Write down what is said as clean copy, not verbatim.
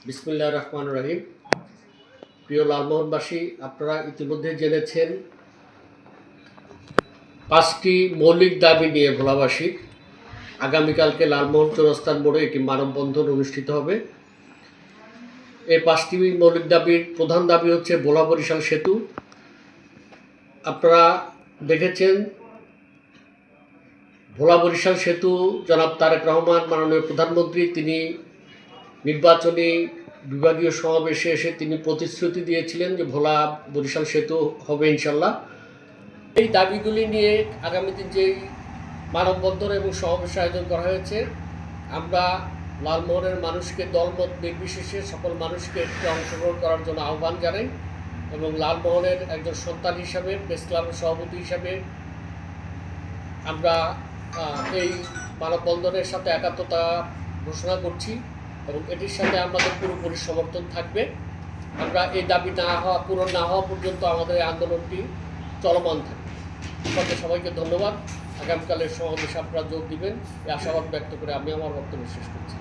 বিসমিল্লাহির রহমানির রহিম। প্রিয় লালমোহনবাসী, আপনারা ইতিমধ্যে জেনেছেন 5টি মৌলিক দাবি নিয়ে ভোলাবাসীর আগামীকালকে লালমোহন চৌরাস্তার মোড়ে একটি মানববন্ধন অনুষ্ঠিত হবে। এই 5টি মৌলিক দাবির প্রধান দাবি হচ্ছে ভোলা বরিশাল সেতু। আপনারা দেখেছেন ভোলা বরিশাল সেতু জনাব তারেক রহমান মাননীয় প্রধানমন্ত্রী তিনি নির্বাচনী বিভাগীয় সমাবেশে এসে তিনি প্রতিশ্রুতি দিয়েছিলেন যে ভোলা বরিশাল সেতু হবে ইনশাল্লাহ। এই দাবিগুলি নিয়ে আগামী দিন যেই মানববন্ধন এবং সমাবেশ আয়োজন করা হয়েছে, আমরা লালমোহনের মানুষকে দলমত নির্বিশেষে সকল মানুষকে এতে অংশগ্রহণ করার জন্য আহ্বান জানাই এবং লালমোহনের একজন সন্তান হিসাবে, প্রেস ক্লাবের সভাপতি হিসাবে আমরা এই মানববন্ধনের সাথে একাত্মতা ঘোষণা করছি এবং এটির সাথে আমাদের পুরোপুরি সমর্থন থাকবে। আমরা এই দাবি পূরণ না হওয়া পর্যন্ত আমাদের এই আন্দোলনটি চলমান থাকবে। সবাইকে ধন্যবাদ। আগামীকালের সমাবেশে আপনারা যোগ দিবেন এই আশাবাদ ব্যক্ত করে আমি আমার বক্তব্য শেষ করছি।